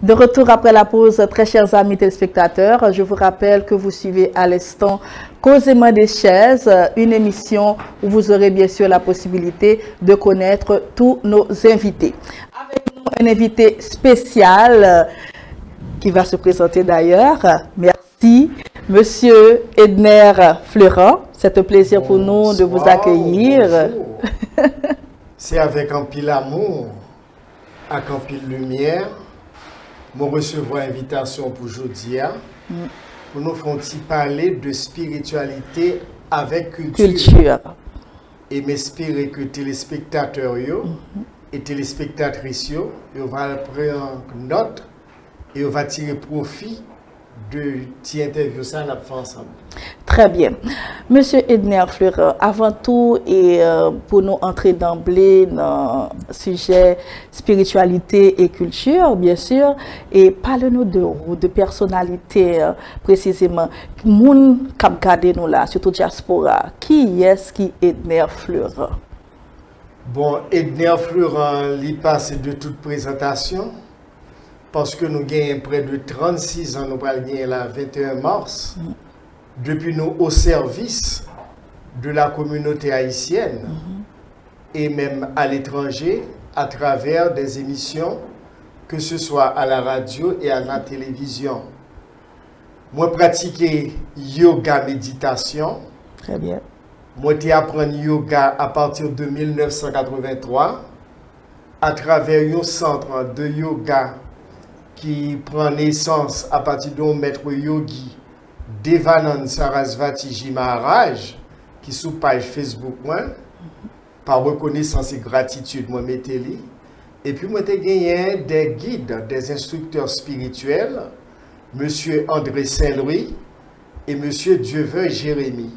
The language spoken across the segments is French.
De retour après la pause, très chers amis téléspectateurs, je vous rappelle que vous suivez à l'instant Causements des chaises, une émission où vous aurez bien sûr la possibilité de connaître tous nos invités. Avec nous, un invité spécial qui va se présenter d'ailleurs. Merci, Monsieur Edner Fleuran. C'est un plaisir pour nous de vous accueillir. C'est avec un pile amour, avec un pile lumière. Je recevoir invitation pour aujourd'hui pour nous faire parler de spiritualité avec culture. Et m'espérer que téléspectateurs et téléspectatrices vont prendre note et on va tirer profit de cette interview ça la faire ensemble. Très bien. Monsieur Edner Fleuran, avant tout, et pour nous entrer d'emblée dans le sujet spiritualité et culture, bien sûr, et parlez-nous de personnalité précisément. Moun kap gade nous là, surtout diaspora, qui est-ce qui Edner Fleuran? Bon, Edner Fleuran, il passe de toute présentation. Parce que nous gagnons près de 36 ans, nous allons gagner le 21 mars, depuis nous au service de la communauté haïtienne et même à l'étranger, à travers des émissions, que ce soit à la radio et à la télévision. Moi, pratiquer yoga méditation. Très bien. Moi, j'ai appris yoga à partir de 1983 à travers un centre de yoga qui prend naissance à partir d'un maître yogi Devanand Sarasvati Maharaj, qui sous page Facebook, moi, par reconnaissance et gratitude, moi, mettez-li. Et puis, moi, j'ai gagné des guides, des instructeurs spirituels, Monsieur André Saint-Louis et Monsieur Dieu-Veuille Jérémie.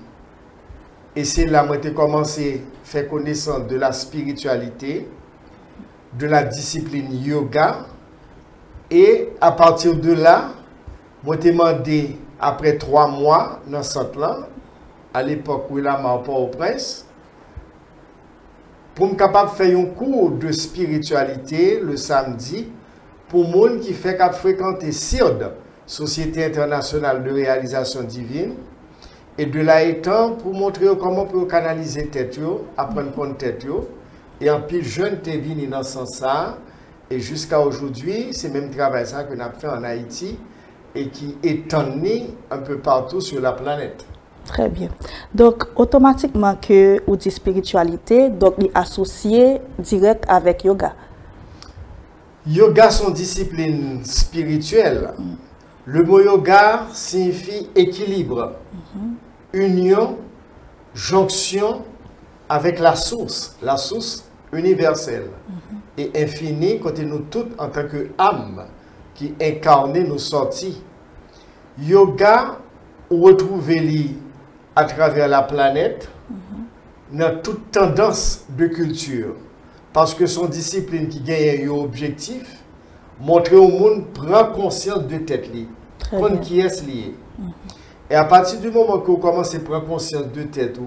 Et c'est là que j'ai commencé à faire connaissance de la spiritualité, de la discipline yoga. Et à partir de là, moi j'ai demandé, après 3 mois dans ce centre-là, à l'époque où il a marre au prince, pour me capable de faire un cours de spiritualité le samedi, pour les gens qui fait qu'à fréquenter CIRD, Société internationale de réalisation divine, et de là étant, pour montrer comment on peut canaliser tête, apprendre compte tête, et en plus jeune t'es venu dans ce sens-là. Et jusqu'à aujourd'hui, c'est le même travail ça que nous avons fait en Haïti et qui est emmené un peu partout sur la planète. Très bien. Donc, automatiquement que vous dites spiritualité, donc il est associé direct avec yoga. Yoga sont disciplines spirituelles. Le mot yoga signifie équilibre, union, jonction avec la source universelle. Et infini, côté nous toutes en tant que âme qui incarnent nos sorties. Yoga, ou retrouver à travers la planète, dans toute tendance de culture. Parce que son discipline qui gagne un objectif, montrer au monde, prendre conscience de tête, prendre qui est lié. Et à partir du moment que vous commencez à prendre conscience de tête,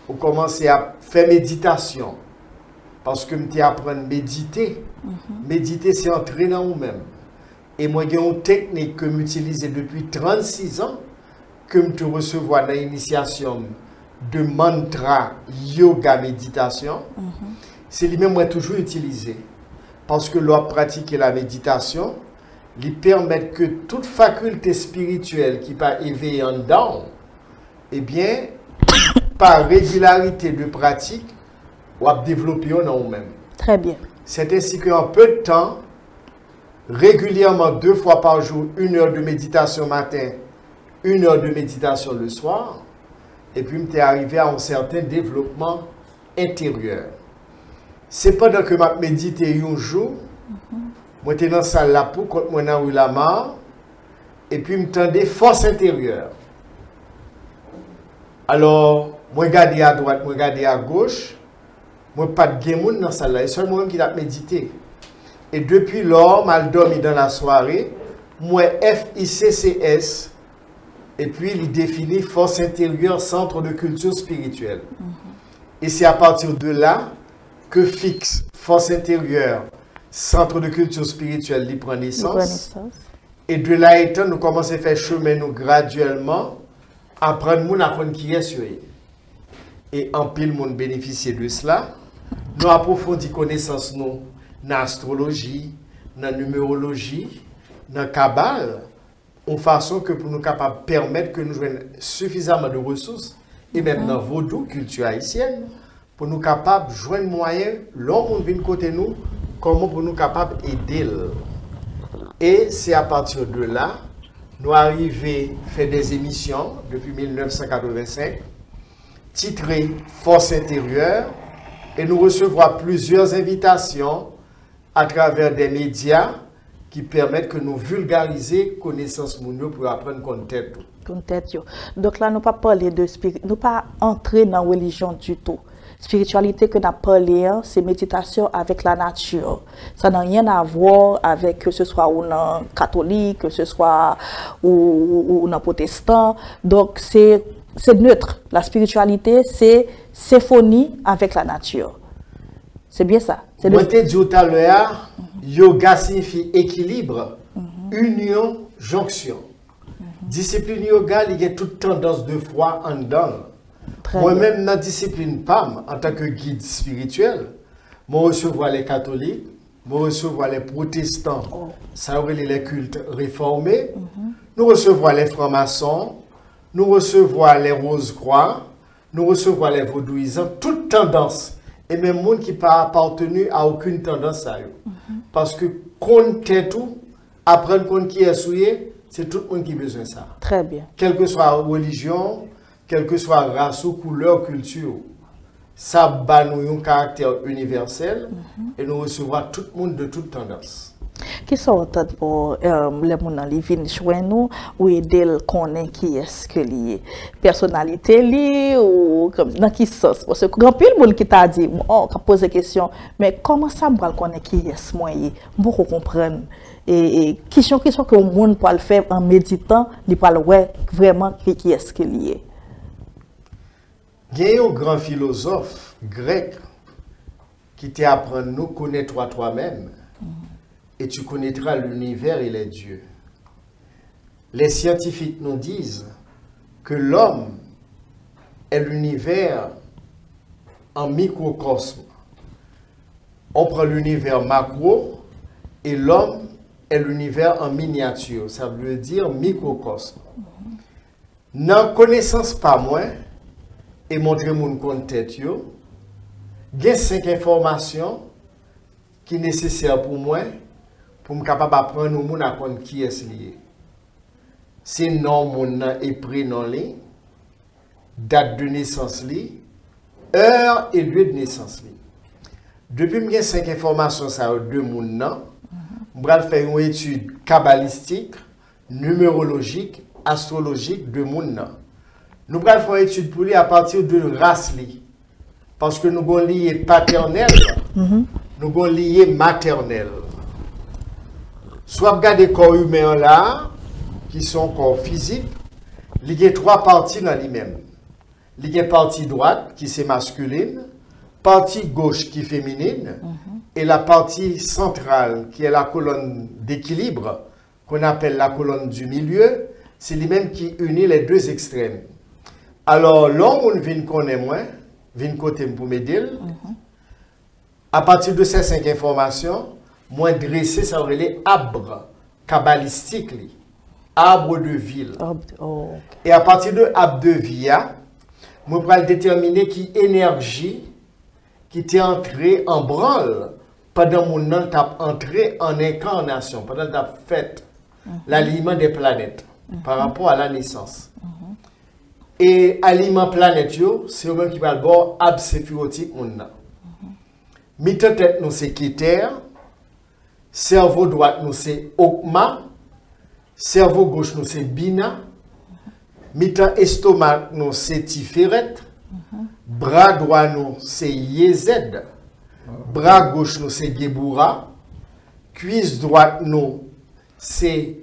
vous commencez à faire méditation. Parce que je apprends à méditer. Méditer, c'est entrer dans vous-même. Et moi, j'ai une technique que j'utilise depuis 36 ans, que je reçois dans l'initiation de mantra, yoga, méditation. C'est lui-même que j'ai toujours utilisé. Parce que l'on pratique la méditation, lui permet que toute faculté spirituelle qui peut éveiller en dedans, eh bien, par régularité de pratique, ou à développer en nous-mêmes. Très bien. C'est ainsi qu'en peu de temps, régulièrement 2 fois par jour, 1 heure de méditation matin, 1 heure de méditation le soir, et puis je suis arrivé à un certain développement intérieur. C'est pendant que je médité un jour, je suis dans la salle là pour quand je suis la marre, et puis je me force intérieure. Alors, je regarde à droite, je regarde à gauche. Moi, pas de gens dans la salle, c'est seulement moi qui a médité. Et depuis lors, mal dormi dans la soirée, moi, FICCS, et puis il définit force intérieure, centre de culture spirituelle. Et c'est à partir de là que fixe force intérieure, centre de culture spirituelle qui prend naissance. Et de là étant, nous commençons à faire chemin nous graduellement, apprendre à apprendre qui est sur eux. Et en pile, monde bénéficier de cela. Nous approfondissons connaissance nous dans l'astrologie, dans la numérologie, dans la cabale, en façon que pour nous capables de permettre que nous jouions suffisamment de ressources, et même dans vaudou, culture haïtienne, pour nous capables de joindre moyen, l'homme vient côté nous, comment pour nous capables d'aider. Et c'est à partir de là, nous arrivons à faire des émissions depuis 1985, titrées Force intérieure, et nous recevons plusieurs invitations à travers des médias qui permettent que nous vulgariser connaissances mondiales pour apprendre qu'on tête. Donc là, nous ne pas parler de nous pas entrer dans la religion du tout. Spiritualité que nous parlé, c'est méditation avec la nature. Ça n'a rien à voir avec que ce soit ou catholique, que ce soit ou protestant. Donc c'est neutre. La spiritualité, c'est symphonie avec la nature. C'est bien ça. Moi, je dit tout à l'heure, yoga signifie équilibre, union, jonction. Discipline yoga, il y a toute tendance de foi en dedans. Moi-même, dans la discipline PAM, en tant que guide spirituel, je recevoir les catholiques, je recevoir les protestants, ça aurait les cultes réformés, nous recevons les francs-maçons, nous recevons les rose-croix, nous recevons les vaudouisants, toute tendance. Et même monde qui n'a pas appartenu à aucune tendance à eux. Parce que compte tout, apprendre compte qui est souillé, c'est tout le monde qui a besoin de ça. Très bien. Quelle que soit la religion, quelle que soit la race ou couleur, culture, ça bat nous un caractère universel et nous recevons tout le monde de toute tendance. Qui sont pour les gens qui viennent chez nous ou aider à connaître qui est-ce que lié personnalité liée ou comme dans qui sens parce que grand pile monde qui t'a dit oh qui pose des questions mais comment ça me connaître qui est moi pour comprendre et question que le monde peut le faire en méditant il peut ouais vraiment qui est-ce que lié. Il y a un grand philosophe grec qui t'a appris nous connaître toi-même. Et tu connaîtras l'univers et les dieux. Les scientifiques nous disent que l'homme est l'univers en microcosme. On prend l'univers macro et l'homme est l'univers en miniature. Ça veut dire microcosme. Dans connaissance pas moins et montrer mon compte tête yo, il y a 5 informations qui sont nécessaires pour moi. Pour me capable d'apprendre au monde à connaître qui est lié. C'est nom mon et prénom li, date de naissance li, heure et lieu de naissance li. Depuis que j'ai 5 informations ça de mon nom, je vais faire une étude kabbalistique, numérologique, astrologique de mon nom. Nous allons faire une étude pour lui à partir de race li. Parce que nous allons lier paternel, nous allons lier maternel. Soit regarder les corps humains là, qui sont corps physiques, il y a 3 parties dans lui-même. Il y a partie droite qui c'est masculine, partie gauche qui est féminine, et la partie centrale qui est la colonne d'équilibre, qu'on appelle la colonne du milieu, c'est lui-même qui unit les 2 extrêmes. Alors l'homme vient connaître moi, vient côté pour m'aider. À partir de ces 5 informations, moi dresser ça aurait les arbres kabbalistiques, arbres de ville. Et à partir de arbre de vie, moi pourrais déterminer qui énergie qui t'est entrée en branle pendant mon nom t'as entré en incarnation, pendant t'as fait l'alignement des planètes par rapport à la naissance. Et aliment planète c'est eux-mêmes qui parlent bord arbre séphirotique mon nom. Mi-temps tête nous c'est Keter. Cerveau droit nous c'est Okma, cerveau gauche nous c'est Bina, mi-temps estomac nous c'est Tiferet, bras droit nous c'est Yezed, bras gauche nous c'est Geboura, cuisse droite nous c'est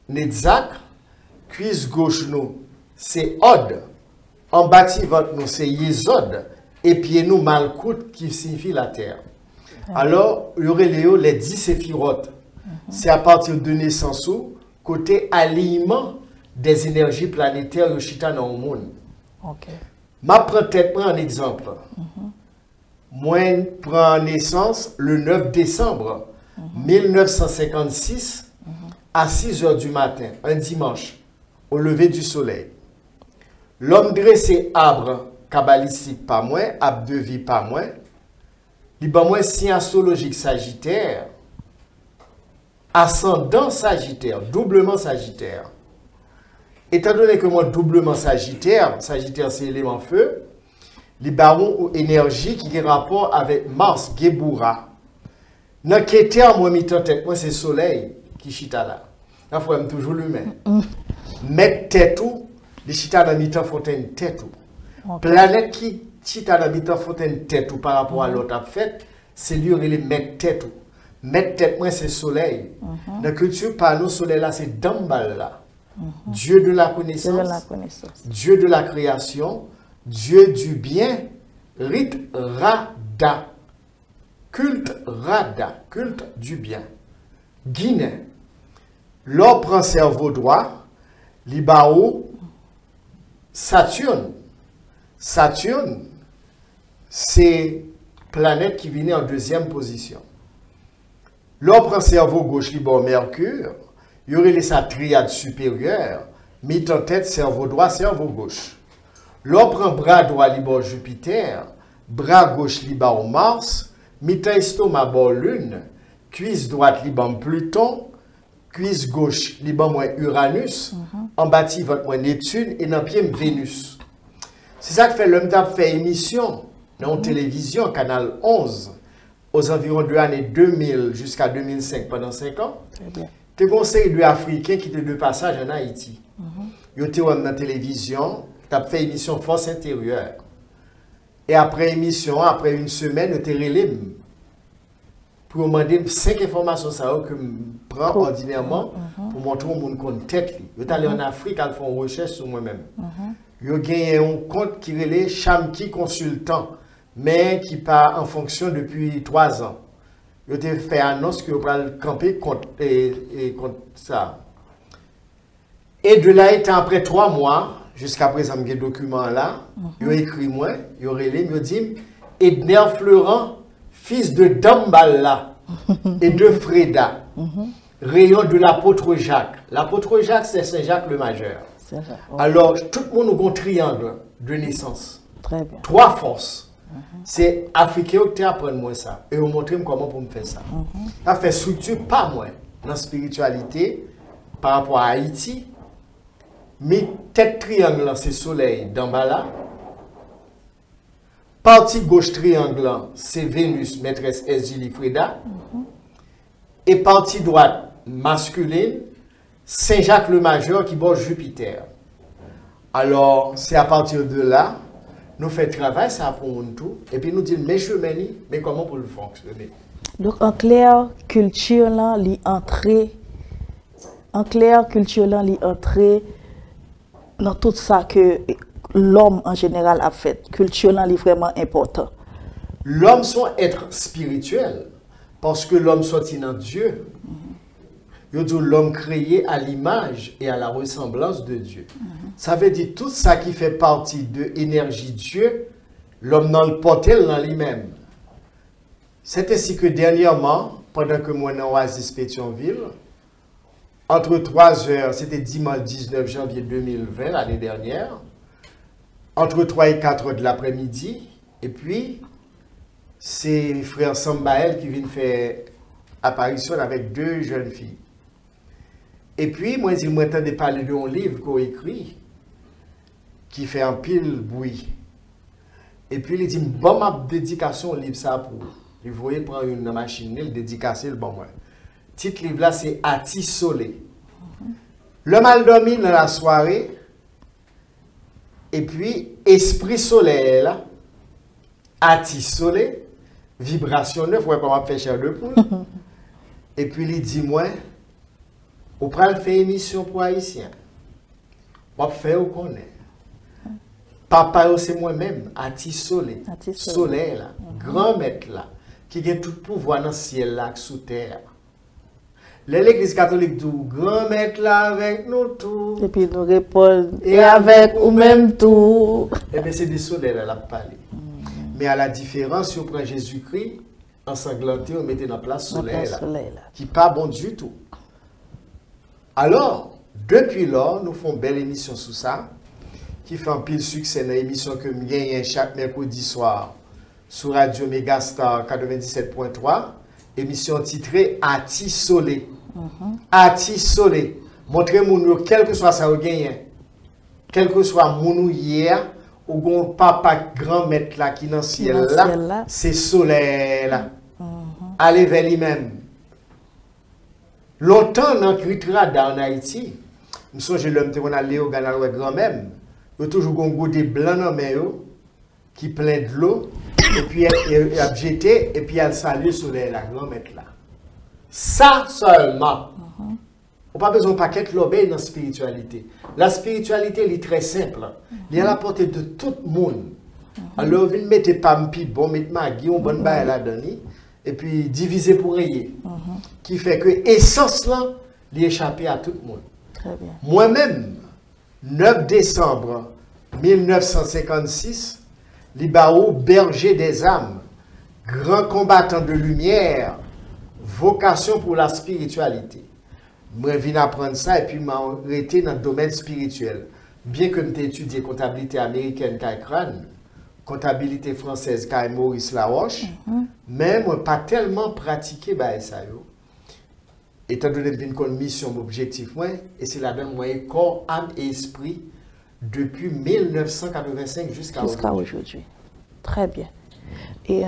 Netzak, cuisse gauche nous c'est Od, en bas ventre nous c'est Yezod, et pied nous Malkout qui signifie la terre. Alors, il y aurait les 10 séphirotes. C'est à partir de naissance, côté alignement des énergies planétaires au chita dans le monde. Ok. Ma prends tête un exemple. Moi, prends naissance le 9 décembre 1956 à 6 h du matin, un dimanche, au lever du soleil. L'homme dressé arbre kabbalistique pas moins, arbre de vie pas moins, moi signe astrologique Sagittaire, ascendant Sagittaire, doublement Sagittaire. Étant donné que moi doublement Sagittaire c'est élément feu, les barons ou énergie qui ont rapport avec Mars, Geboura. Dans quel terme, moi, moi, c'est soleil qui chita là. Il faut toujours l'humain. Mettre tête ou, les chita dans mi-temps fontaine tête ou. Planète qui chita dans mi-temps fontaine tête ou par rapport à l'autre fait, c'est lui qui les mettre tête ou. Mettre tête, moi, c'est soleil. Dans la culture, par nous, soleil là, c'est Dambal là. Dieu de la connaissance, Dieu de la création, Dieu du bien, Rit Rada, culte Rada, culte du bien. Guinée, l'or prend cerveau droit, Libao, Saturne. Saturne, c'est planète qui vient en deuxième position. L'or prend cerveau gauche, Libao, Mercure. Il y aurait sa triade supérieure, mit en tête cerveau droit, cerveau gauche. L'on prend bras droit libre Jupiter, bras gauche libre Mars, mit en estomac bord Lune, cuisse droite libre Pluton, cuisse gauche libre Uranus, en bâti votre Neptune et dans pied Vénus. C'est ça que fait l'homme qui fait émission dans la télévision, canal 11, aux environs de l'année 2000 jusqu'à 2005, pendant 5 ans. Très bien. Te conseil de Africains qui étaient de passage en Haïti. Ils étaient dans la télévision, tu as fait émission Force intérieure. Et après émission, après une semaine, tu es relais pour demander 5 informations que je prends ordinairement pour montrer au monde qu'on tête. Je suis allé en Afrique à faire une recherche sur moi-même. Je gagné un compte qui relève Chamki Consultant, mais qui part en fonction depuis 3 ans. Je t'ai fait annonce que je vais camper contre ça. Et de là, après 3 mois, jusqu'à présent, j'ai document là, il a écrit moi, il a relé, il a dit Edner Florent, fils de Damballa et de Freda, rayon de l'apôtre Jacques. L'apôtre Jacques, c'est Saint Jacques le Majeur. Alors, tout le monde a un triangle de naissance. Très bien. 3 forces. C'est Africain qui apprend moi ça. Et on montre comment pour me faire ça. Ça fait structure pas moi dans la spiritualité par rapport à Haïti. Mais tête triangle, c'est soleil dans Bala. Partie gauche triangle, c'est Vénus, maîtresse Esgili Freda. Et partie droite masculine, Saint-Jacques le Majeur qui borde Jupiter. Alors, c'est à partir de là, nous faisons travail, ça pour nous tout. Et puis nous disons, mais comment pour le fonctionner? Donc, en clair, culture là, dans tout ça que l'homme en général a fait. Culture là, est vraiment important. L'homme soit être spirituel, parce que l'homme soit dans Dieu. L'homme créé à l'image et à la ressemblance de Dieu. Ça veut dire tout ça qui fait partie de l'énergie Dieu, l'homme dans le portel dans lui-même. C'est ainsi que dernièrement, pendant que moi dans Oasis Pétionville, entre 3 heures, c'était dimanche 19 janvier 2020, l'année dernière, entre 3 et 4 heures de l'après-midi, et puis c'est frère Sambaël qui vient faire apparition avec 2 jeunes filles. Et puis, moi, je m'entendais parler d'un livre qu'on écrit qui fait un pile bruit. Et puis, il dit, bon, ma dédication au livre, ça pour. Il voyait prendre une machine, il dédicacer le bon moi. Le titre livre là, c'est Ati Solé. Le mal dormi dans la soirée. Et puis, Esprit Soleil là, Ati Solé, vibration neuf, ouais, comment faire chair de poule. Et puis, il dit, moi, on prend faire émission pour Haïtiens. On fait ou connaît. Papa, c'est moi-même, Ati Solé. Soleil là, grand maître là, qui a tout pouvoir dans le ciel là sous terre. L'Église catholique dit grand maître là avec nous tout. Et puis nous répondons et avec ou même tout. Eh bien c'est des soleils là la parler. Mais à la différence, si on prend Jésus-Christ ensanglanté, on mettait dans place soleil là, qui pas bon du tout. Alors, depuis là, nous faisons une belle émission sur ça, qui fait un pile succès dans l'émission que nous gagnons chaque mercredi soir sur Radio Megastar 97.3, émission titrée Ati Solé. Ati Solé. Montrez-nous, quel que soit ça vous gagnez, quel que soit mon hier, ou gon papa grand maître là qui dans le ciel là, c'est soleil là. Allez vers lui-même. Longtemps dans le en Haïti, nous sommes l'homme qui a allé au Ghana grand même, il y a toujours un goût de blanc dans main qui plein de l'eau et puis il a jeté et puis il a salué le soleil là, grand maître là. Ça seulement. On n'a pas besoin de paquet l'obéir dans la spiritualité. La spiritualité elle est très simple. Elle est à la portée de tout le monde. Alors, vous ne mettez pas un petit bon, mettez magui, un bon bail là-dedans, et puis diviser pour rayer. Qui fait que l'essence là, elle échappe à tout le monde. Moi-même, 9 décembre 1956, Libao, berger des âmes, grand combattant de lumière, vocation pour la spiritualité. Moi, je viens apprendre ça et puis je suis resté dans le domaine spirituel. Bien que j'ai étudié comptabilité américaine Kaikran, comptabilité française Kai Maurice Laroche, mais je n'ai pas tellement pratiqué ça. Étant donné que j'ai une mission, mon objectif, et c'est là-dedans que corps, âme et esprit depuis 1985 jusqu'à aujourd'hui. Très bien. Et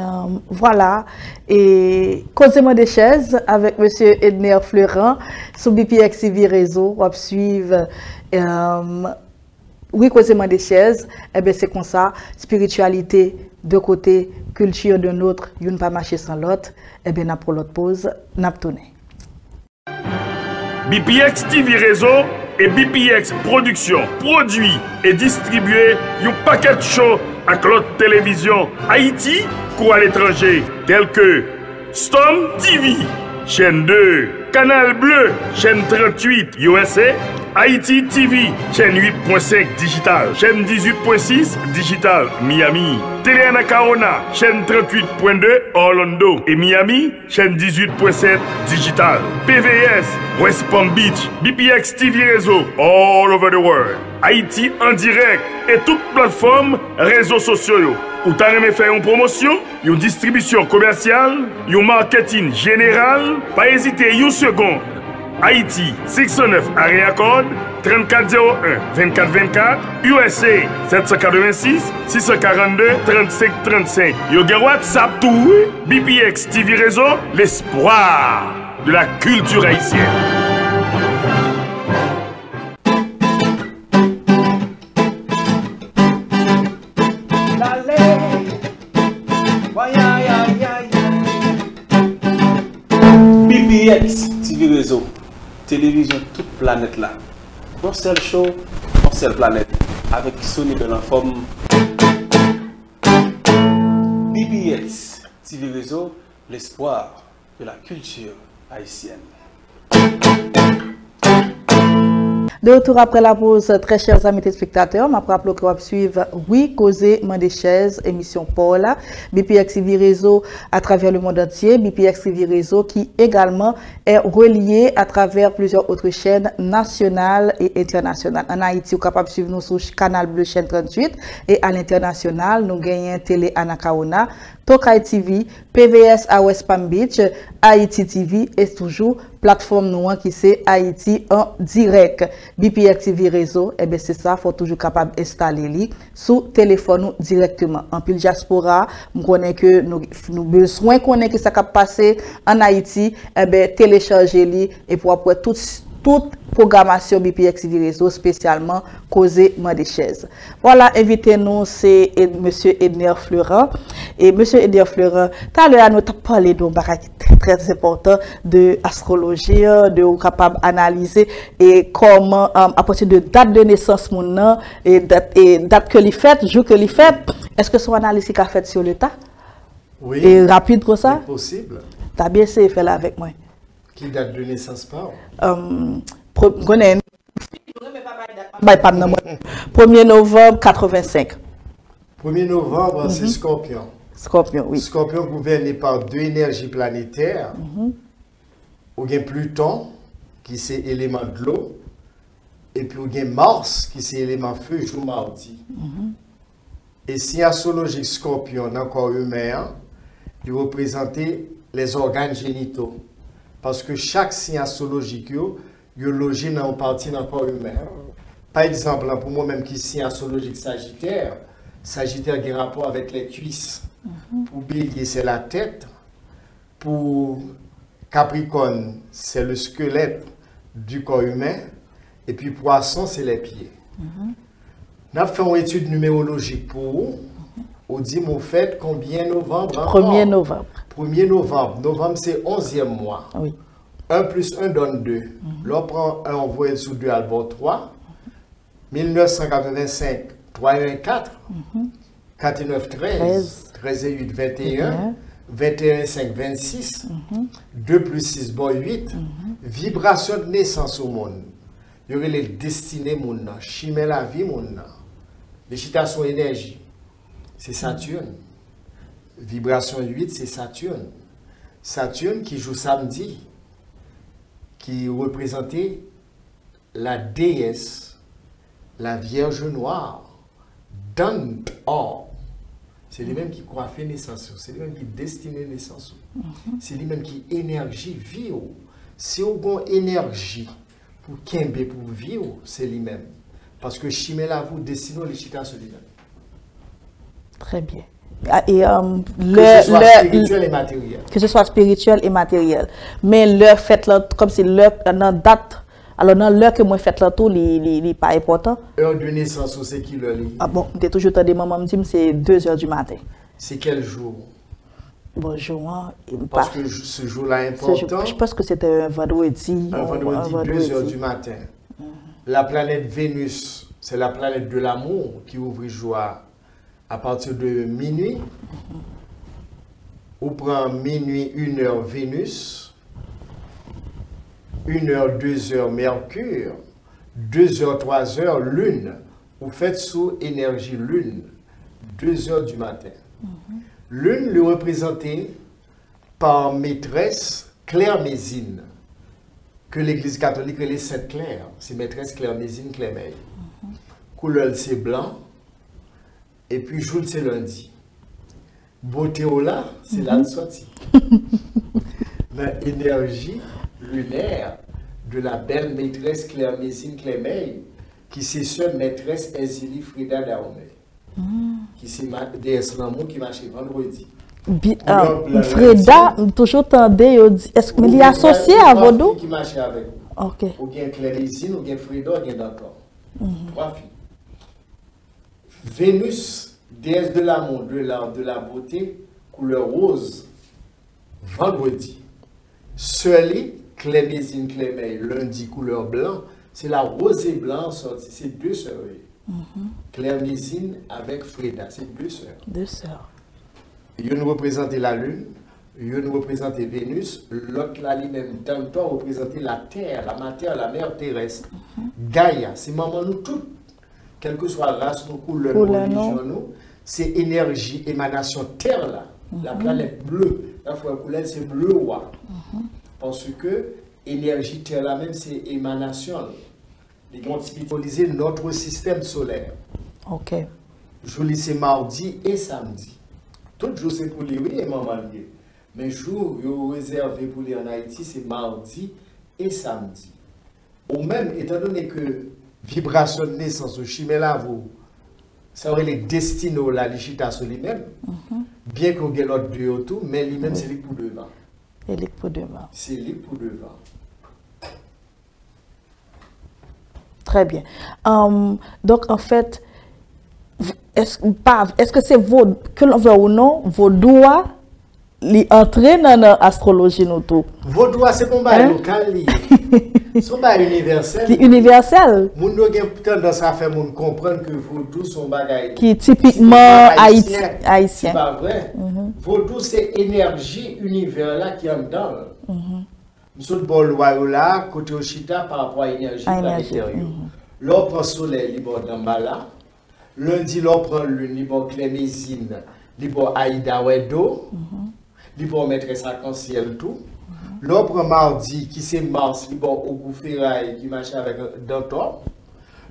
voilà, et causez-moi des chaises avec M. Edner Fleurant sur BPX TV Réseau, on va suivre. Oui, causez-moi des chaises, et bien c'est comme ça, spiritualité de côté, culture de l'autre, il ne pas marcher sans l'autre, et bien pour l'autre pause, n'a pas tourné. BPX TV Réseau et BPX Production produit et distribué un paquet de shows à l'autre télévision Haïti ou à l'étranger, tels que Storm TV, chaîne 2, Canal Bleu, chaîne 38 USA, Haïti TV, chaîne 8.5 digital, chaîne 18.6 digital Miami, Télé Anacaona, chaîne 38.2 Orlando et Miami, chaîne 18.7 digital, PVS, West Palm Beach, BPX TV Réseau, all over the world, Haïti en direct et toutes plateformes réseaux sociaux. Ou t'as aimé faire une promotion, une distribution commerciale, un marketing général, pas hésiter une seconde. Haïti 609 area code 3401 2424 USA 786 642 3535. Yo gen WhatsApp tout BPX TV Réseau, l'espoir de la culture haïtienne. BPX TV Réseau, télévision toute planète là. Un seul show, une seule planète, avec Sony de la forme. BPX TV Réseau, l'espoir de la culture haïtienne. De retour après la pause, très chers amis téléspectateurs, je rappelle que vous suivre Oui, causer, des chaises, émission Paula, BPX TV Réseau à travers le monde entier, BPX TV Réseau qui également est relié à travers plusieurs autres chaînes nationales et internationales. En Haïti, vous êtes capable de suivre nous sur Canal Bleu, chaîne 38, et à l'international, nous gagnons Télé Anacaona, Tokai TV, PVS à West Palm Beach, Haïti TV et toujours plateforme noire qui c'est Haïti en direct. BPX TV Réseau, et bien c'est ça, il faut toujours capable d'installer li sous téléphone directement. En pile diaspora, nous connaissons que nous besoin connaître que ça cap passer en Haïti, et bien télécharger li et pour après toute programmation BPX TV Réseau, spécialement causer des chaises. Voilà, invitez-nous, c'est M. Edner Fleurant. Et M. Edner Fleurant, tout à l'heure, nous avons parlé d'un bagage très important de astrologie, de capable d'analyser et comment, à partir de date de naissance, et date que l'il fait, jour que l'il fait, est-ce que son analyse qu'a fait sur l'État? Oui. Et rapide comme ça? C'est possible. T'as bien essayé de faire là avec moi. Qui date de naissance pas? 1er novembre 85. 1er novembre, c'est Scorpion. Scorpion, oui. Scorpion gouverné par deux énergies planétaires. Ou bien Pluton, qui c'est élément de l'eau. Et puis ou bien Mars, qui c'est élément feu, jour mardi. Et si astrologique Scorpion, dans le corps humain, il représente les organes génitaux. Parce que chaque signe astrologique, il est logé dans une partie dans le corps humain. Par exemple, pour moi-même qui suis astrologique Sagittaire, Sagittaire a un rapport avec les cuisses. Pour Bélier, c'est la tête. Pour Capricorne, c'est le squelette du corps humain. Et puis Poisson, c'est les pieds. Nous avons fait une étude numérologique pour vous. On dit, vous faites combien novembre? 1er novembre. 1er novembre. Novembre, c'est 11e mois. Oui. 1 plus 1 donne 2. Là, on prend 1, on voit sous 2 à le bord 3. 1985, 3 et 1, 4. 4 et 9, 13. 13 et 8, 21. 21 et 5, 26. 2 plus 6, bon 8. Vibration de naissance au monde. Il y aurait les destinées, mon chimé la vie, mon l'excitation énergie. C'est Saturne. Vibration 8, c'est Saturne. Saturne qui joue samedi, qui représentait la déesse, la Vierge Noire, dans or. C'est lui-même qui coiffait naissance, c'est lui-même qui destinait naissance. C'est lui-même qui énergie vie. Si on a une énergie pour Kembe, pour vivre, c'est lui-même. Parce que Chimela vous destine l'excitation lui-même. Très bien. Et, que ce soit spirituel et matériel. Que ce soit spirituel et matériel. Mais l'heure faite là, comme c'est l'heure, dans date, alors dans l'heure que moi faite là, tout n'est pas important. Heure de naissance, c'est qui l'heure? Ah bon, j'ai toujours entendu maman me dire c'est 2 h du matin. C'est quel jour? Bonjour. Hein, parce que ce jour-là est important. Je pense que c'était un vendredi. Un vendredi, 2 h du matin. La planète Vénus, c'est la planète de l'amour qui ouvre joie. À partir de minuit, on prend minuit 1 h Vénus, 1 h 2 h Mercure, 2 h 3 h Lune. Vous faites sous énergie Lune, 2 h du matin. Lune le représentée par maîtresse Claire Mézine, que l'Église catholique est les Sainte Claire. C'est maîtresse Claire Mézine, Claire May. Couleur c'est blanc. Et puis, jour, c'est lundi. Beauté au là, c'est là de sortie. L'énergie lunaire de la belle maîtresse Claire Mézine Clémeil, qui c'est seule maîtresse Ezili Frida Daoumé, qui c'est ma déesse l'amour qui marche vendredi. Frida, toujours tendé, est-ce qu'il est associé à Vodou? Qui marche avec vous. Ok. Ou bien Claire Mézine, ou bien Frida, ou bien d'accord. 3 filles. Vénus, déesse de l'amour, de l'art, de la beauté, couleur rose, vendredi. Soli, Clémésine, Clémeil, lundi, couleur blanc, c'est la rosée blanc sortie, c'est 2 sœurs. Clémésine avec Frida, c'est 2 sœurs. 2 sœurs. Ils nous représentent la Lune, ils nous représentent Vénus, l'autre là lui-même, dans le temps, représentait la Terre, la matière, la mer terrestre. Gaïa, c'est maman nous toutes. Quelle que soit la race, nos couleurs, nos religions, c'est énergie, émanation terre là, la planète bleue. La fois couleur, c'est bleu roi. Parce que énergie terre là même, c'est émanation. Ils vont symboliser notre système solaire. Ok. Jour, c'est mardi et samedi. Tout jour, c'est pour les oui et maman lié. Mais jour, réservé pour les en Haïti, c'est mardi et samedi. Ou même, étant donné que vibration de naissance, chimela vous, ça aurait les destinos là, les chita sur lui-même, bien qu'on ait l'autre de tout, mais lui-même c'est lui pour devant. C'est lui pour devant. C'est lui pour devant. Très bien. Donc en fait, est-ce que c'est vos, que l'on veut ou non, vos doigts li entrer dans l'astrologie nous tout. Vaudou c'est pas un local son pas universel. Universel. Moun nou gen tendance à faire comprendre que vaudou son bagay qui typiquement haïtien. C'est pas vrai. Vaudou, c'est énergie, univers là qui est en dedans. Nous bon loi là, côté Oshita par rapport à l'énergie planétaire. L'on prend soleil, libre d'Ambala. Lundi, l'on prend lune, libre Clémésine, libre Aïda Wedo. Libre maîtresse arc-en-ciel tout. L'on prend mardi, qui c'est Mars, libre Ogou Ferraille, qui marche avec Dantor.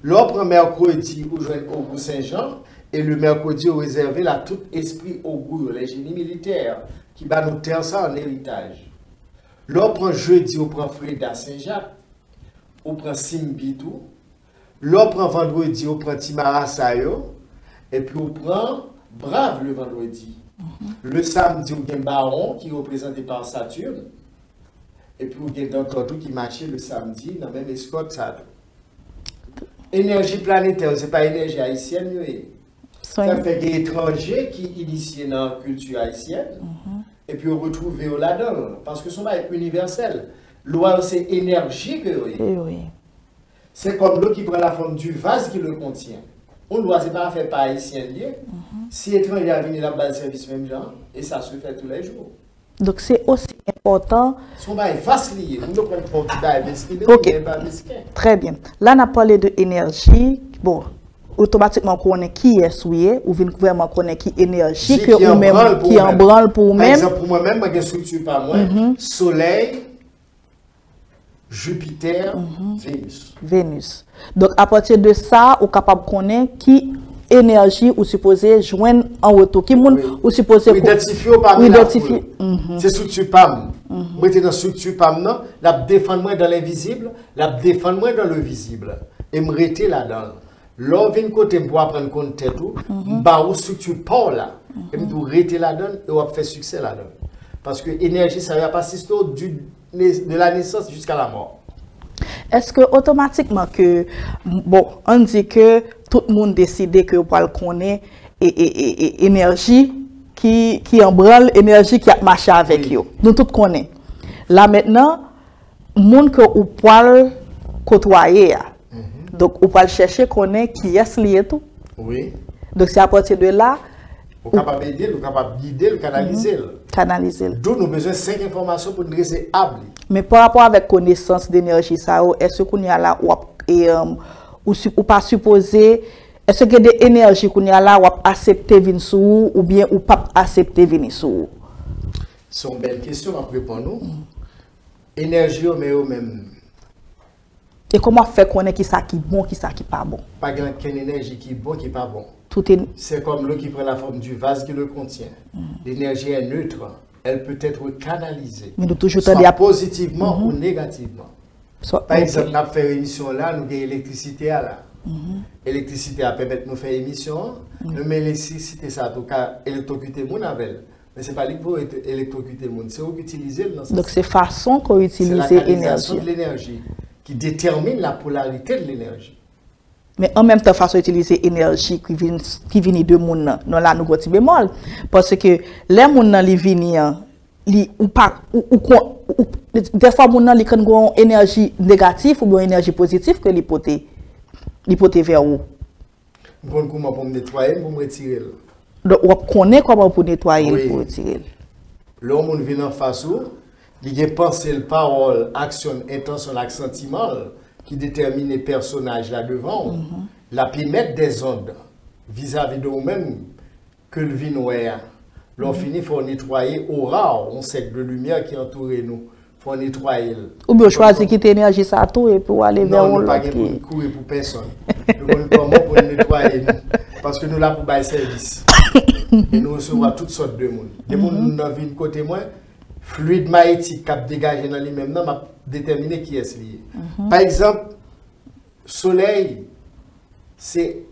L'on prend mercredi, où joint Ogou Saint-Jean. Et le mercredi, on réservé là tout esprit Ogou, les génies militaires, qui va nous faire ça en héritage. L'on prend jeudi, on prend Freda Saint-Jacques, on prend Simbitou. L'on prend vendredi, on prend Timara Sayo. Et puis on prend Brave le vendredi. Le samedi, on a Baron qui est représenté par Saturne. Et puis on a Dantotou qui marchait le samedi dans le même escorte. Énergie planétaire, ce n'est pas énergie haïtienne. Ça fait des étrangers qui initient dans la culture haïtienne. Et puis on retrouve là-dedans, parce que son bail est universel. L'eau, c'est énergie que oui. C'est comme l'eau qui prend la forme du vase qui le contient. On doit se pas faire par haïtien lié. Si étranger a venu là-bas, le service même genre, et ça se fait tous les jours. Donc c'est aussi important. Son bail est vaste lié. On doit prendre un petit bail mesquin. Ok, très bien. Là, on a parlé de énergie. Bon. Automatiquement qu'on est qui est souillé ou vient vraiment qu'on est qui énergie que ou même qui en branle pour vous-même. Par exemple, pour moi-même, ma structure pas moi, Soleil, Jupiter, Vénus. Donc à partir de ça, on est capable de connaître qui énergie ou supposé joindre en retour qui monde ou supposé identifier par identifier. C'est structure PAM. Moi dans structure PAM non, la défendre moi dans l'invisible, la défendre moi dans le visible et me rester là-dedans. L'on vient côté pour apprendre compte tête tout, bah ou structure pas là, et me rester là-dedans et on va faire succès là-dedans. Parce que l'énergie ça va passer de la naissance jusqu'à la mort. Est-ce que automatiquement que bon, on dit que tout le monde décide que on va le connaître et énergie qui en branle, énergie qui a marché avec eux. Nous tout connaissons. Là maintenant, monde que on peut côtoyer. Donc, on va chercher connaître qui est lié tout. Oui. Donc, c'est à partir de là. On est capable d'aider, on est capable de guider, de canaliser. Canaliser. D'où nous avons besoin de 5 informations pour nous dresser hable. Mais par rapport avec connaissance d'énergie, est-ce qu'on y a là ou pas supposé, est-ce que des énergies qu'on y a là ou accepter venir sous ou bien ou pas accepter venir sous? C'est une belle question après pour nous. Énergie, mais au même. Et comment faire qu'on est qui ça qui bon, qui ça qui pas bon? Pas qu'une énergie qui est bon, qui pas bon. Tout est. C'est comme l'eau qui prend la forme du vase qui le contient. L'énergie est neutre. Elle peut être canalisée. Mais nous toujours soit positivement ou négativement. Par exemple, nous avons fait une émission là, nous avons l'électricité là. L'électricité a permis de nous faire émission. Mais l'électricité, ça a tout cas électrocuter mon avec. Mais ce n'est pas lui qui faut électrocuter mon, c'est vous qui utilisez. Donc c'est façon qu'on utilise l'énergie. C'est de l'énergie qui détermine la polarité de l'énergie. Mais en même temps, façon d'utiliser l'énergie qui vient de moun non la nous petit bémol parce que les moun nan li vini ou pas ou des fois moun nan li kan gon énergie négative ou bien énergie positive que li pote vers où. Bon comment pour me nettoyer, pour me retirer. Donc on connaît comment pour nettoyer pour retirer. L'homme vient en face où il y a pensée, parole, action, intention, sentiment qui détermine les personnages là devant. La mettre des ondes vis-à-vis de nous-mêmes que le vin est. L'on finit, il faut nettoyer aura, on sait de lumière qui entoure nous. Il faut nettoyer. Ou bien choisir quitter l'énergie ça tout et pour aller vers l'autre. Non, pas pour courir pour personne. Nous avons comment pour nettoyer nous. Parce que nous là pour bailler service. Et nous recevons toutes sortes de monde. Des gens nous dans une côté moi. Fluide magnétique qui a dégagé dans lui-même, m'a déterminé qui est lié. Par exemple, soleil, c'est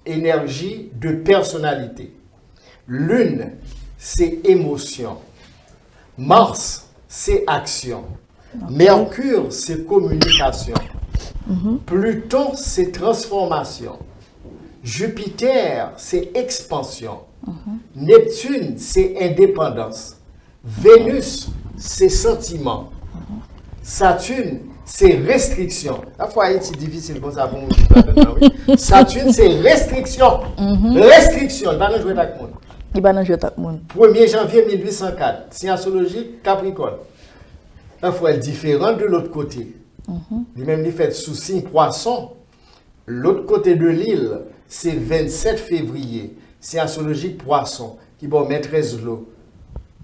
énergie de personnalité. Lune, c'est émotion. Mars, c'est action. Mercure, c'est communication. Pluton, c'est transformation. Jupiter, c'est expansion. Neptune, c'est indépendance. Vénus, c'est sentiment. Saturne, c'est restriction. La fois, c'est difficile comme ça pour nous. Saturne, c'est restriction. Restriction. Il va nous jouer avec moi. Il va dans le tout le monde. 1er janvier 1804, signe astrologique Capricorne. Il faut être différent de l'autre côté. Lui-même, il fait sous signe Poisson. L'autre côté de l'île, c'est 27 février. C'est astrologique Poisson. Qui bon, maîtresse l'eau.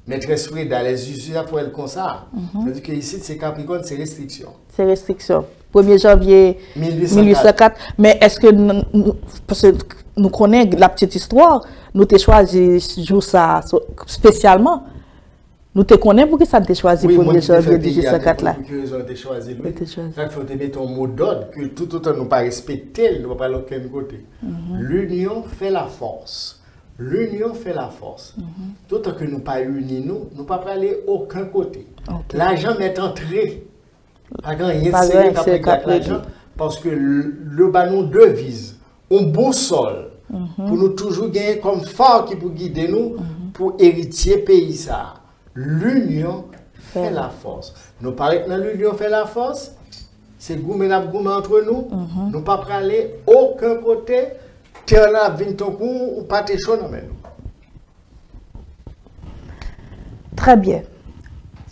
Maîtresse Frida, les usus, il faut être comme ça. C'est-à-dire que ici, c'est Capricorne, c'est restriction. C'est restriction. 1er janvier 1804. Mais est-ce que parce que nous connaissons la petite histoire, nous t'ai choisi jour ça spécialement. Nous te connaissons pour que ça t'ait choisi 1er janvier 1804 là. Pour que nous avons choisi lui. Il faut te mettre un mot d'ordre que tout autant nous pas respecter, nous ne pas aller aucun côté. L'union fait la force. L'union fait la force. Tout autant que nous pas unis, nous ne pas aller aucun côté. L'argent est entré. Pas grand rien de l'argent parce que le ballon devise, on boussole pour nous toujours gagner comme phare qui pour guider nous pour héritier pays ça. L'union fait la force. Nous parlons que l'union fait la force. C'est gourmet entre nous. Nous ne pas aller aucun côté. Terre là, ou pas te chaud dans nous. Très bien.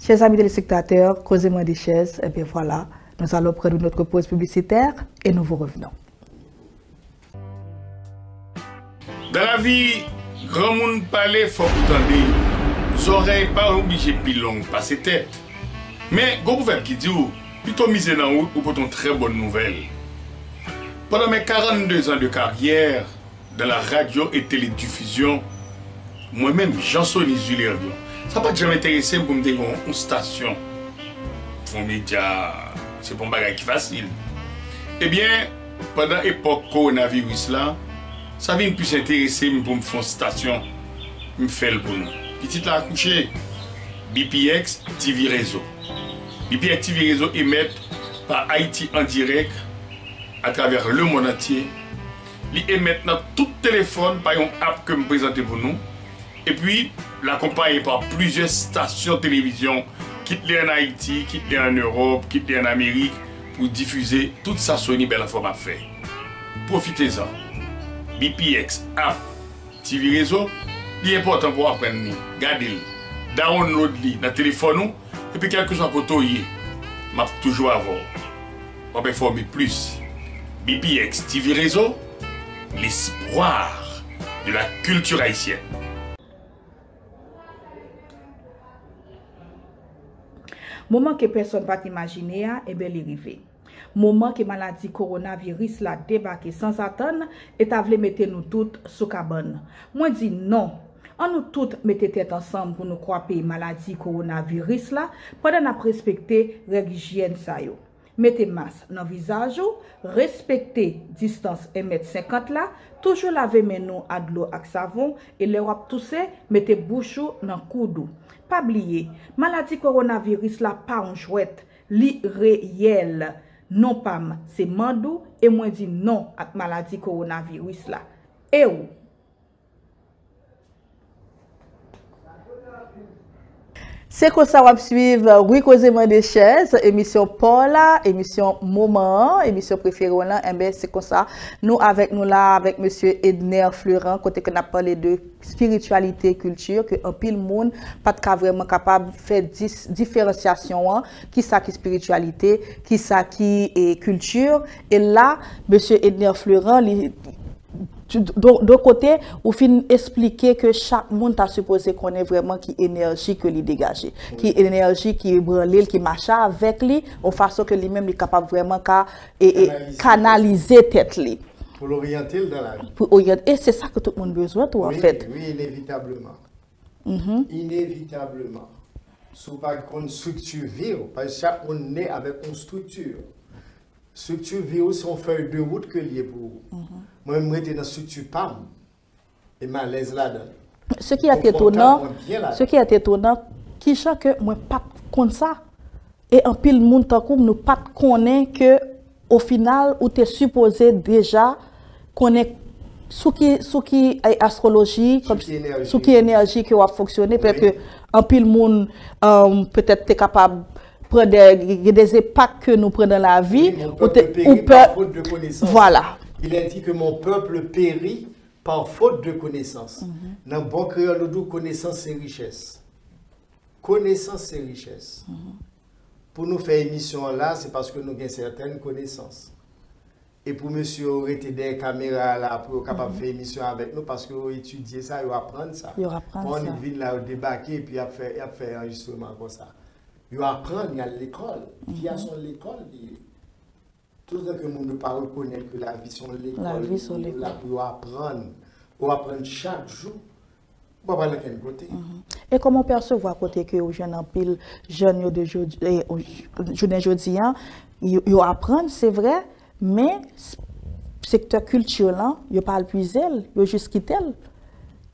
Chers amis téléspectateurs, causez-moi des chaises. Et bien voilà, nous allons prendre notre pause publicitaire et nous vous revenons. Dans la vie, grand monde parle, faut entendre. Les oreilles pas obligées de long passer tête. Mais, go pouvez qui dit, plutôt miser dans route pour une très bonne nouvelle. Pendant mes 42 ans de carrière dans la radio et télédiffusion, moi-même, Jean-Sony Zulerion, ça n'a pas jamais intéressé pour me dire une station. Un média, c'est pas un bagage qui facile. Eh bien, pendant l'époque coronavirus là, ça vient plus intéresser pour me faire une station, me faire le pour nous. Petite là accouché, BPX TV Réseau. BPX TV Réseau émet par Haïti en direct à travers le monde entier. Ils émettent dans tout téléphone par une app que je présente pour nous. Et puis, l'accompagner par plusieurs stations de télévision, quitte en Haïti, quitte en Europe, quitte en Amérique, pour diffuser toute sa Sony belle forme à faire. Profitez-en. BPX app TV Réseau, il est important pour apprendre. Gardez-le. Download-le dans le téléphone. Et puis, quelque chose à côté, je vais toujours avoir. On va informer plus. BPX TV Réseau, l'espoir de la culture haïtienne. Moment que personne ne va imaginer, et bien l'arrivée. Moment que maladie coronavirus la débarqué sans attendre et t'a voulu mettre nous toutes sous cabane. Moi dis non. On nous toutes mettez tête ensemble pour nous croire que maladie coronavirus là pendant n'a respecter règle hygiène ça yo. Mettez masque dans visage, respectez distance 1,50 m là, toujours laver mes nous à de l'eau avec savon et les wap tousser, mettez bouche dans coude. Pas oublier, maladie coronavirus là pas un jouet, li réel. Non pas c'est mandou et moi dit non à maladie coronavirus là. Et où? C'est comme ça va suivre oui causément des chaises, émission Paula, émission Moment, émission préférée là, et bien c'est comme ça nous là avec monsieur Edner Florent côté que n'a parlé de spiritualité culture que un pile monde pas de vraiment capable faire différenciation hein, qui ça qui spiritualité, qui ça qui est culture et là monsieur Edner Florent de côté, ou fin expliquer que chaque monde a supposé qu'on ait vraiment qui énergie que lui dégager, qui énergie qui est branlée, qui marche avec lui, en façon que lui-même est capable vraiment canaliser tête lui. Pour l'orienter dans la vie. Pour orienter, et c'est ça que tout le monde a besoin, toi, oui, en fait. Oui, inévitablement. Inévitablement. Sous pas une structure vive, parce que chaque monde naît avec une structure. Structure vive, c'est une feuille de route que lié pour vous. Moi, je suis dans la structure PAM et ma l'aise là-dedans. Ce qui est étonnant, qui chante que moi pas comme ça et en pile monde tant que nous pas connaît que au final où tu es supposé déjà connaître ce qui est astrologie comme ce qui est énergie qui va fonctionner peut-être que en pile monde peut-être tu es capable prendre des impacts que nous prenons dans la vie ou faute de connaissance. Voilà. Il a dit que mon peuple périt par faute de connaissance. Dans le bon créole, nous disons connaissance c'est richesse. Connaissance c'est richesse. Pour nous faire émission là, c'est parce que nous avons certaines connaissances. Et pour monsieur arrêter des caméras là pour capable faire émission avec nous parce que étudier ça, il apprendre ça. Il apprendre ça. ça. On vient là débarquer et puis il fait enregistrement comme ça. Il apprendre, il y a l'école. Il y a son l'école. Tout ce que nous ne pas reconnaître que la vie sont l'école. La vie sont l'école. Pour apprendre. Pour apprendre chaque jour. Pour parler de quel côté. Et comment percevoir côté que aux jeunes en pile jeunes de aujourd'hui, ils apprennent, c'est vrai. Mais, secteur culturel, il parle plus elle, il juste quitter.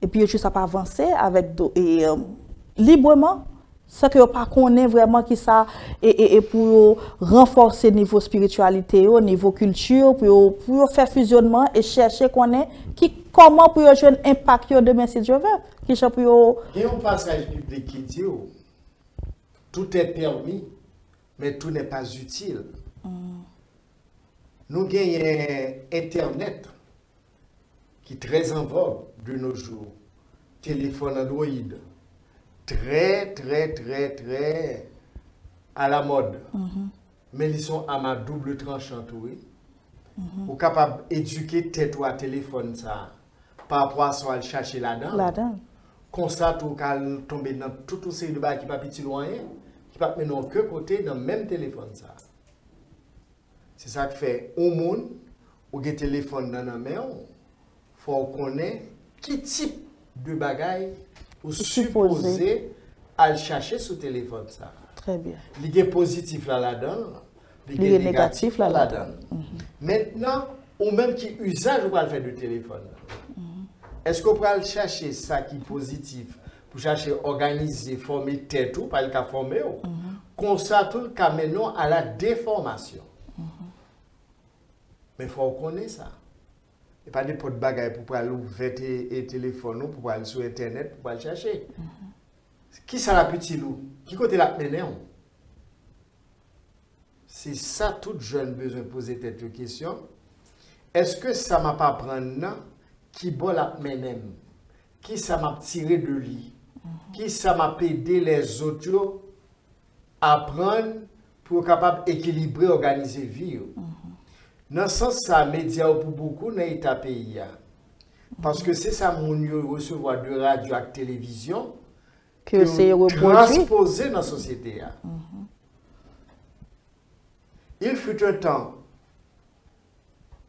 Et puis, il juste pas avancer avec librement. Ce que pas connaît vraiment qui ça et pour renforcer niveau spiritualité, au niveau culture, pour faire fusionnement et chercher comment pour jouer un impact demain si Dieu veut. Il y a un passage biblique qui dit tout est permis, mais tout n'est pas utile. Nous avons Internet qui est très en vogue de nos jours. Téléphone Android. Très à la mode. Mais ils sont à ma double tranchant. Vous êtes capable d'éduquer tête ou à téléphone ça par rapport à ça, chercher là-dedans. Comme ça, vous allez tomber dans tout ces débats qui ne sont pas petit loin, qui ne sont pas que côté dans le même téléphone. Ça. C'est ça qui fait au monde où il y a un téléphone dans la main, il faut connaître quel type de bagaille ou supposé à chercher sur le téléphone. Ça. Très bien. Il y a positif là-dedans, il y a négatif là-dedans. Maintenant, ou même qui usage ou pas le faire du téléphone. Est-ce qu'on peut aller chercher ça qui est positif pour chercher organiser, former tête ou pas le cas former comme ça tout le cas maintenant à la déformation. Mais il faut connaître ça. Il n'y a pas de pot de bagaille pour aller ouvrir et téléphone, pour aller sur Internet, pour aller chercher. Qui ça la petit loup? Qui côté la mener? C'est ça, tout jeune besoin de poser cette question. Est-ce que ça m'a pas prendre qui bon la mener? Qui ça m'a tiré de lit? Qui ça m'a aidé les autres à apprendre pour être capable d'équilibrer, organiser vie? Dans ce sens, ça média pour beaucoup dans l'État pays. Parce que c'est ça mon recevoir de radio et de télévision que c'est transposé dans la société. Il fut un temps,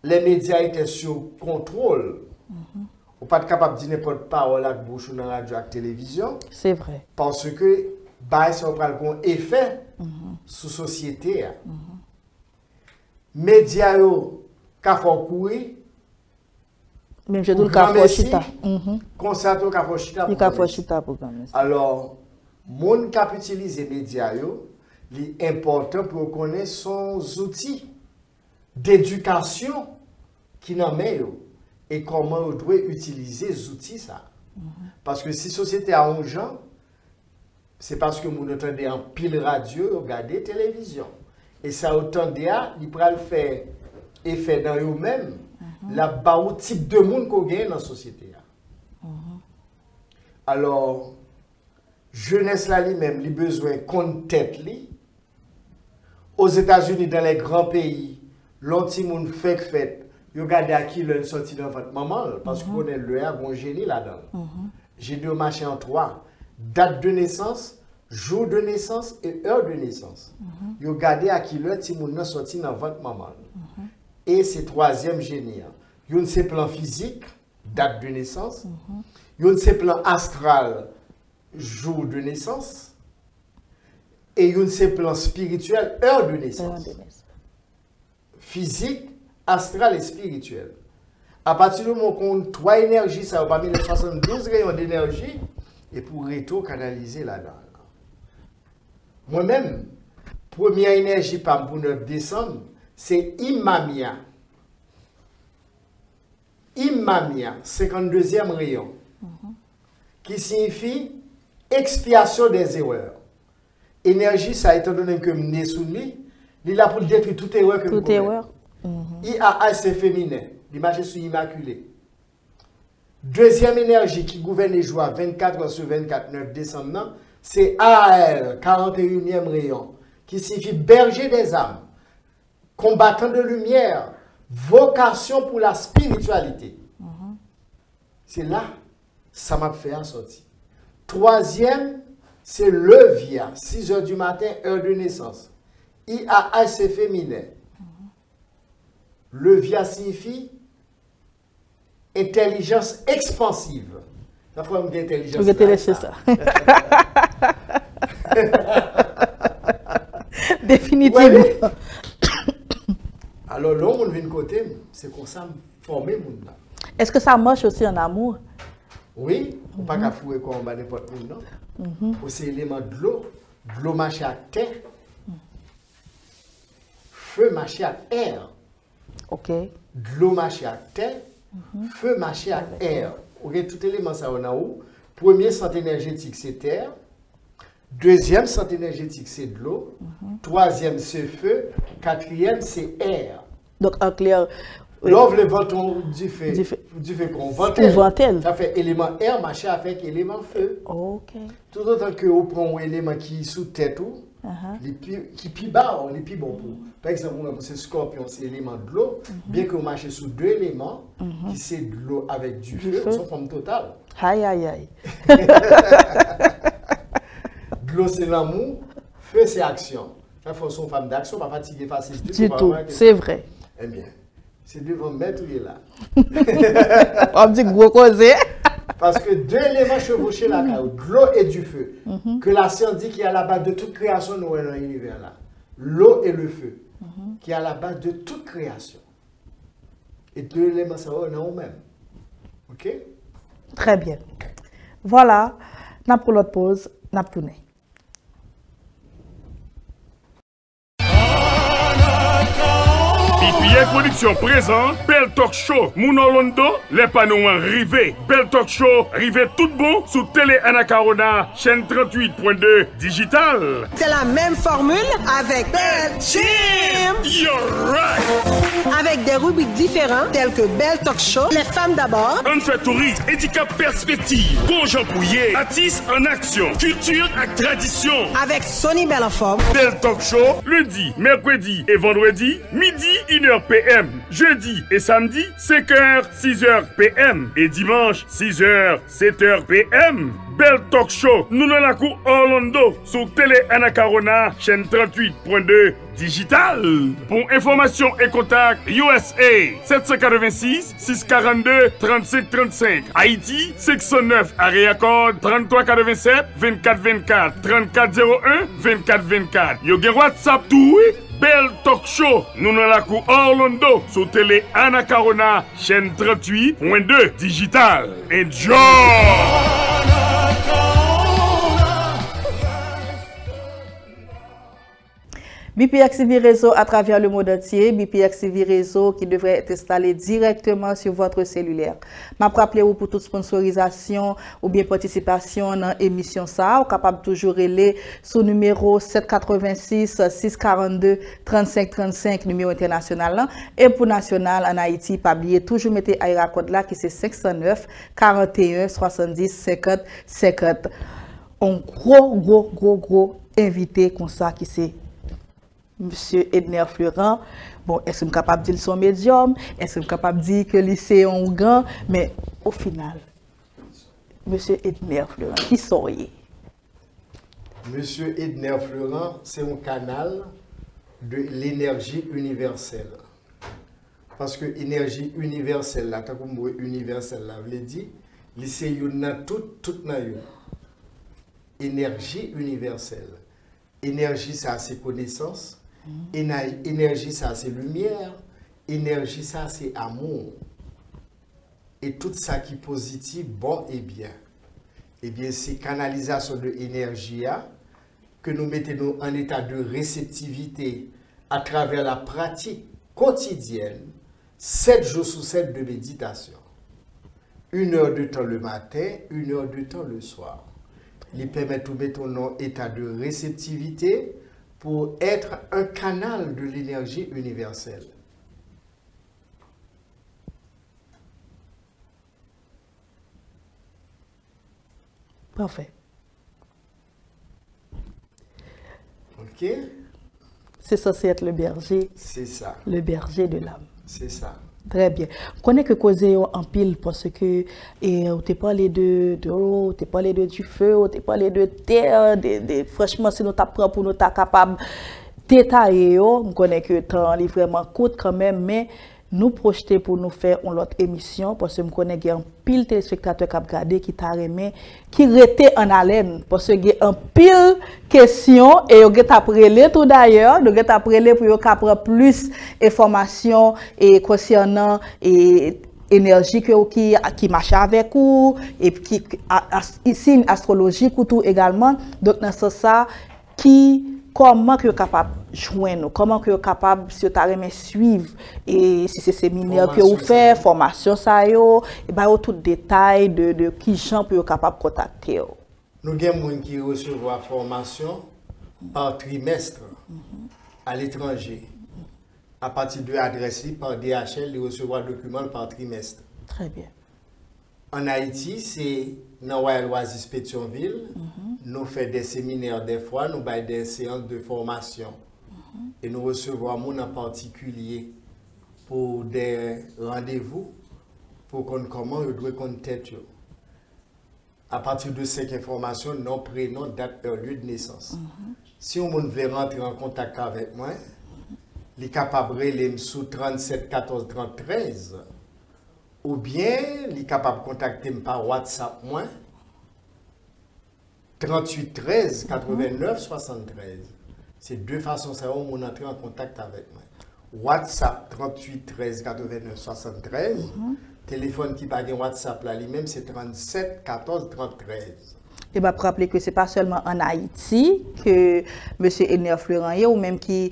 les médias étaient sous contrôle. On n'est pas capable de dire n'importe parole avec bouche dans la radio et la télévision. C'est vrai. Parce que ça a un effet sur la société. Médias qui font courir. Même je dis le café chita. Constate le café chita. Alors, monde qui utilise les médias, c'est important pour connaître son outil d'éducation qui n'en met et comment on doit utiliser les outils ça. Parce que si la société a un gens, c'est parce que nous entendons en pile radio, regarder télévision. Et ça autant d'IA, il pourra le faire effet dans eux-mêmes, la type de monde qu'on gagne dans la société. Alors, jeunesse là lui-même, il a besoin qu'on tête li. Aux États-Unis, dans les grands pays, l'anti-monde fait, il regarde à qui l'on sorti dans votre maman, parce qu'on est le bon génie là-dedans. J'ai deux machins en 3. Date de naissance, jour de naissance et heure de naissance. Vous regardez à qui l'on est sorti dans votre maman. Et c'est troisième génie. Il y a un plan physique, date de naissance. Il y a un plan astral, jour de naissance. Et il y a un plan spirituel, heure de naissance. Physique, astral et spirituel. À partir du moment qu'on a 3 énergies, ça va parmi les 72 rayons d'énergie, et pour canaliser là-dedans. Moi-même, première énergie pour 9 décembre, c'est Imamia. Imamia, 52e rayon, qui signifie expiation des erreurs. Énergie, ça étant donné que je suis soumis, il est là pour détruire toute erreur que toute erreur. IAA, c'est féminin. L'image est immaculée. Deuxième énergie qui gouverne les joies 24 heures sur 24, 9 décembre, c'est AL, 41e rayon, qui signifie berger des âmes, combattant de lumière, vocation pour la spiritualité. C'est là, ça m'a fait un sorti. Troisième, c'est le VIA, 6 heures du matin, heure de naissance. IAH, c'est féminin. Le VIA signifie intelligence expansive. La forme d'intelligence. Vous êtes ça. Définitivement. Ouais. Alors, l'homme, on vient de côté, c'est comme ça, former le monde. Est-ce que ça marche aussi en amour? Oui, on ne peut pas fouiller comme n'importe où, non. C'est l'élément de l'eau marche à terre, feu marche à air. Ok. De l'eau marche à terre, feu marche à air. Ok, tout élément ça on a où? Premier centre énergétique c'est terre, deuxième centre énergétique c'est de l'eau, troisième c'est feu, quatrième c'est air. Donc en clair, l'ouvre le venton du fait qu'on ventelle. Ça fait élément air marché avec élément feu. Ok. Tout autant que vous prenez un élément qui est sous tête ou qui plus bas, on est plus bon pour. Par exemple, c'est scorpion, c'est l'élément de l'eau. Bien que vous marchez sous deux éléments, qui c'est de l'eau avec du feu, c'est forme totale. Aïe, aïe, aïe. De l'eau, c'est l'amour, feu, c'est action. La force une femme d'action, pas fatiguer facile du tout. C'est vrai. Eh bien, c'est devant mettre où il est là. On dit gros causé. Parce que deux éléments chevauchés là, de l'eau et du feu, que la science dit qu'il y a la base de toute création dans l'univers là. L'eau et le feu, qui est à la base de toute création. Et deux éléments, ça va dans nous-mêmes. OK? Très bien. Voilà, n'a pour l'autre pause, n'a tourné. BPX Production présente Bel Talk Show. Mounon Londo, les panneaux arrivés. Bel Talk Show, arrivé tout bon sous Télé Anacarona, chaîne 38.2 digital. C'est la même formule avec Bel Gym. You're right. Avec des rubriques différentes telles que Bel Talk Show, les femmes d'abord, On fait tourisme, handicap perspective, Conjoint Pouillet, artistes en action, culture et tradition. avec Sonny Belle en forme, Bel Talk Show, lundi, mercredi et vendredi, midi 1h PM. Jeudi et samedi, 5h, 6h PM. Et dimanche, 6h, 7h PM. Bel Talk Show, nous dans la cour Orlando, sur Télé Anacarona, chaîne 38.2 digital. Pour information et contact, USA 786 642 35 35. Haïti 609 area code 3387 24 24 34 01 24 24. Yo gen WhatsApp tout oui. Bel Talk Show, nous dans la cour Orlando, sur Télé Anacarona, chaîne 38.2 digital. Enjoy! BPX TV Réseau à travers le monde entier. BPX TV Réseau qui devrait être installé directement sur votre cellulaire. Je rappelle pour toute sponsorisation ou bien participation dans l'émission ça, vous capable toujours aller sur numéro 786 642 35 35 numéro international là. Et pour national en Haïti, pas oublier toujours mettez aéra code là qui c'est 509 41 70 50 50. Un gros invité comme ça qui c'est Monsieur Edner Florent. Bon, est-ce que je suis capable de dire son médium? Est-ce que je suis capable de dire que lycée est un grand? Mais au final, Monsieur Edner Florent, qui sont-ils? Monsieur Edner Florent, c'est un canal de l'énergie universelle. Parce que l'énergie universelle, là, comme universelle, là, veut dire, c'est tout na yon. Énergie universelle. Énergie, ça, c'est connaissance. Énergie, ça, c'est lumière. Énergie, ça, c'est amour. Et tout ça qui est positif, bon et bien. Eh bien, c'est canalisation de l'énergie que nous mettons en état de réceptivité à travers la pratique quotidienne, 7 jours sur 7 de méditation. 1 heure de temps le matin, 1 heure de temps le soir. Il permet de mettre en état de réceptivité pour être un canal de l'énergie universelle. Parfait. OK? C'est censé être le berger. C'est ça. Le berger de l'âme. C'est ça. Très bien. Je connais que causer en pile parce que on t'a parlé de l'eau, on t'a parlé du feu, on t'a parlé de terre. Franchement, si nous t'apprend pour nous t'es capable de détailler, je connais que le temps est vraiment court quand même, mais nous projeter pour nous faire une autre émission parce que je connais qu'il y a un pile téléspectateurs qui ont regardé, qui t'a aimé, qui restait en haleine parce que il y a un pile question et on est après tout d'ailleurs, nous est après pour qu'on plus d'informations et concernant et énergie qui marche avec vous et qui signe astrologique ou tout également. Donc dans ce ça comment que capable joindre, comment que capable si tu as suivre et si c'est séminaire que vous faites, formation ça yo et ben tout détail de qui gens peut capable contacter. Nous avons des gens qui reçoivent la formation par trimestre à l'étranger. À partir de l'adresse par DHL, ils reçoivent le document par trimestre. Très bien. En Haïti, c'est dans Royal Oasis Pétionville. Nous faisons des séminaires des fois, nous faisons des séances de formation. Et nous recevons un en particulier pour des rendez-vous, pour qu'on comment on doit contacter. À partir de cette information, nom, prénom, date, heure, lieu de naissance. Si on veut rentrer en contact avec moi, il est capable de aller sous 37 14 30 13. Ou bien, il est capable de contacter par WhatsApp, moi, 38 13 89 73. C'est deux façons ça on entrer en contact avec moi. WhatsApp 38 13 89 73. Téléphone qui pas de WhatsApp là lui-même c'est 37 14 33. Et bien, pour rappeler que ce n'est pas seulement en Haïti que M. Edner Florent ou même qui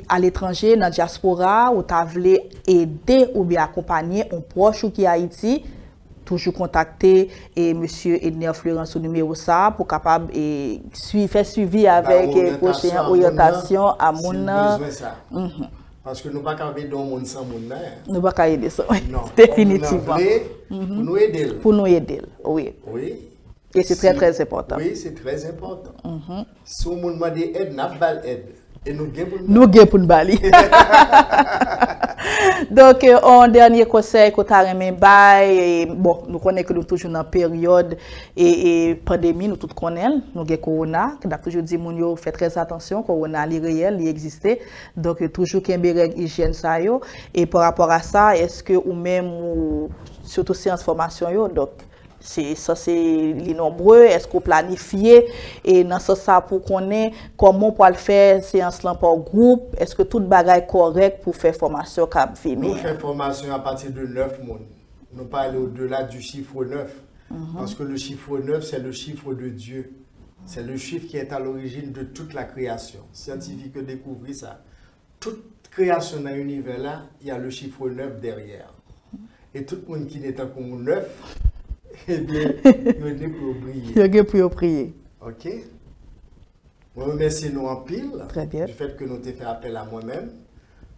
à l'étranger, dans la diaspora, ou tu voulu aider ou bien accompagner un proche ou qui est Haïti, toujours contacter M. Edner Florent sur le numéro ça pour capable faire suivi avec prochaine orientation à mon. Parce que nous ne pouvons pas aider le monde sans monde. Nous ne pouvons pas aider ça. Non. Définitivement. Pour nous aider. Pour nous aider, oui. Oui. Et c'est très, très important. Oui, c'est très important. Si on nous demande aide, nous avons aide. Et nous avons pour nous bali. Donc, un dernier conseil que tu as remis, bon, nous connaissons que nous sommes toujours dans la période et pandémie, nous tous connaissons, nous avons corona, nous avons toujours dit que fait très attention, corona est réel, il existe. Donc, toujours qu'il y a une hygiène. Et par rapport à ça, est-ce que ou même, surtout séance formation, donc, c'est les nombreux, est-ce qu'on planifie et dans ce ça pour qu'on ait comment pour le faire séance là par groupe, est-ce que tout bagaille correct pour faire formation cap venir. Nous faisons formation à partir de 9 mois. Nous parlons au-delà du chiffre 9 parce que le chiffre 9 c'est le chiffre de Dieu. C'est le chiffre qui est à l'origine de toute la création. Scientifiques ont découvert ça. Toute création dans l'univers là, il y a le chiffre 9 derrière. Et tout le monde qui est comme 9 eh bien, il y a pour prier. Il y a pour prier. Ok. Je remercie nous en pile. Très bien. Du fait que nous t'ai fait appel à moi-même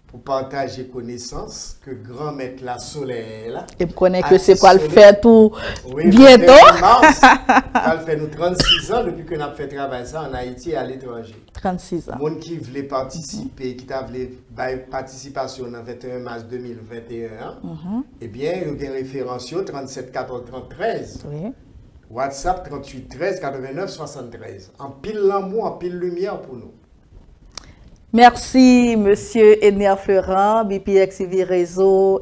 pour partager connaissances que grand maître la soleil là. Et je connais que c'est quoi le faire tout bientôt. Ça fait nous 36 ans depuis que nous avons fait travail ça en Haïti et à l'étranger. 36 ans. Monde qui voulait participer, qui t'a voulu participation dans 21 mars 2021, eh bien, il y a une référence 37 14 13. Oui. WhatsApp 38 13 89 73. En pile l'amour, en pile lumière pour nous. Merci, Monsieur Edner Florent, BPX TV Réseau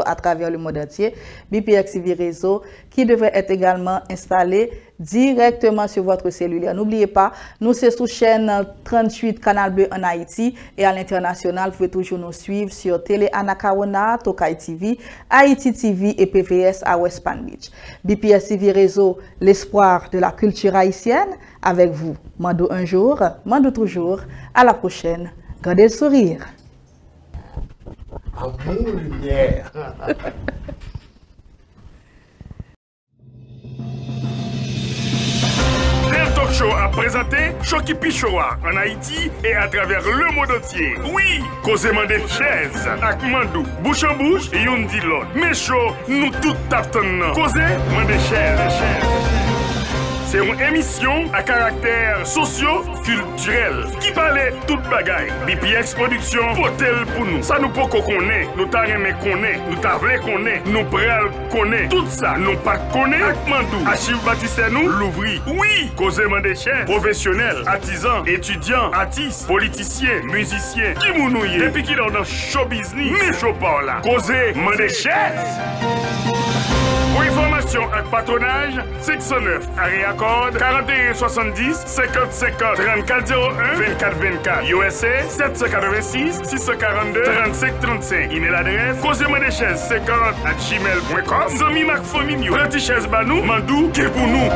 à travers le monde entier. BPX TV Réseau qui devrait être également installé directement sur votre cellulaire. N'oubliez pas, nous sommes sous chaîne 38 Canal Bleu en Haïti et à l'international, vous pouvez toujours nous suivre sur Télé Anacaona, Tokai TV, Haïti TV et PVS à West Palm Beach. BPX TV Réseau, l'espoir de la culture haïtienne, avec vous. Mando un jour, mando toujours. À la prochaine. Gardez le sourire. Amour, lumière. Del Talk Show a présenté Choki Pichoa en Haïti et à travers le monde entier. Oui, causément des chaises, avec Mandou, bouche en bouche et on dit l'autre. Mais chaud, nous tout tapons. Causément des chaises. c'est une émission à caractère socio-culturel qui parlait toute bagaille. BPX Production, potel pour nous. Ça nous peut qu'on connaît, nous t'a aimé connaît, nous t'a voulu connaît, nous pral connaît. Tout ça, nous pas connaît. Akmandou, Achille Baptiste nous, l'ouvri. Oui, causément des chefs, professionnels, artisans, étudiants, artistes, politiciens, musiciens, qui mounouye, depuis qu'il est dans show business, mais je parle là. Causément des chefs. Pour information et patronage, 609 area code 4170 50 50 34 01 24 24 USA 786 642 35 35. Email adresse causementdeschaises50@gmail.com. Zami Mac Famille, Petit Chaise Banou, Mandou, qui pour nous.